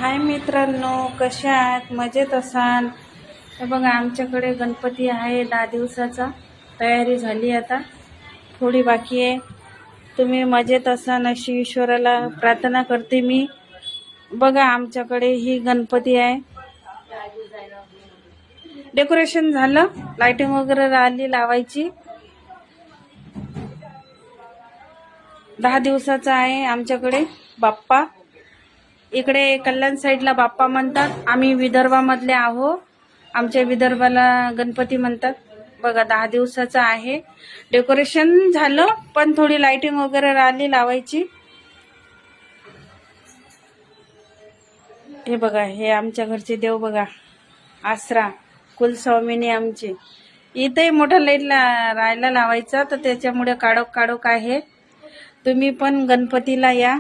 हाय मित्रांनो, कशा आहात? मजेत असाल? हे बघा, आमच्याकडे गणपती आहे 10 दिवसाचा. तयारी झाली, आता थोडी बाकी आहे. तुम्ही मजेत असाल अशी ईश्वराला प्रार्थना करते मी. बघा, आमच्याकडे ही गणपती आहे. डेकोरेशन झालं, लाइटिंग वगैरे राहिली लावायची. 10 दिवसाचा आहे आमच्याकडे बाप्पा. इकडे कल्याण साईडला बाप्पा म्हणतात, आम्ही विदर्भामधले आहो. आमच्या विदर्भाला गणपती म्हणतात. बघा, 10 दिवसाचा आहे. डेकोरेशन झालं, पण थोडी लाइटिंग वगैरे राहिली लावायची. हे बघा, हे आमच्या घरचे देव बघा, आसरा कुलस्वामिनी आमची. इथंही मोठा लाईट राहायला लावायचा, तर त्याच्यामुळे काढोक आहे. तुम्ही पण गणपतीला या.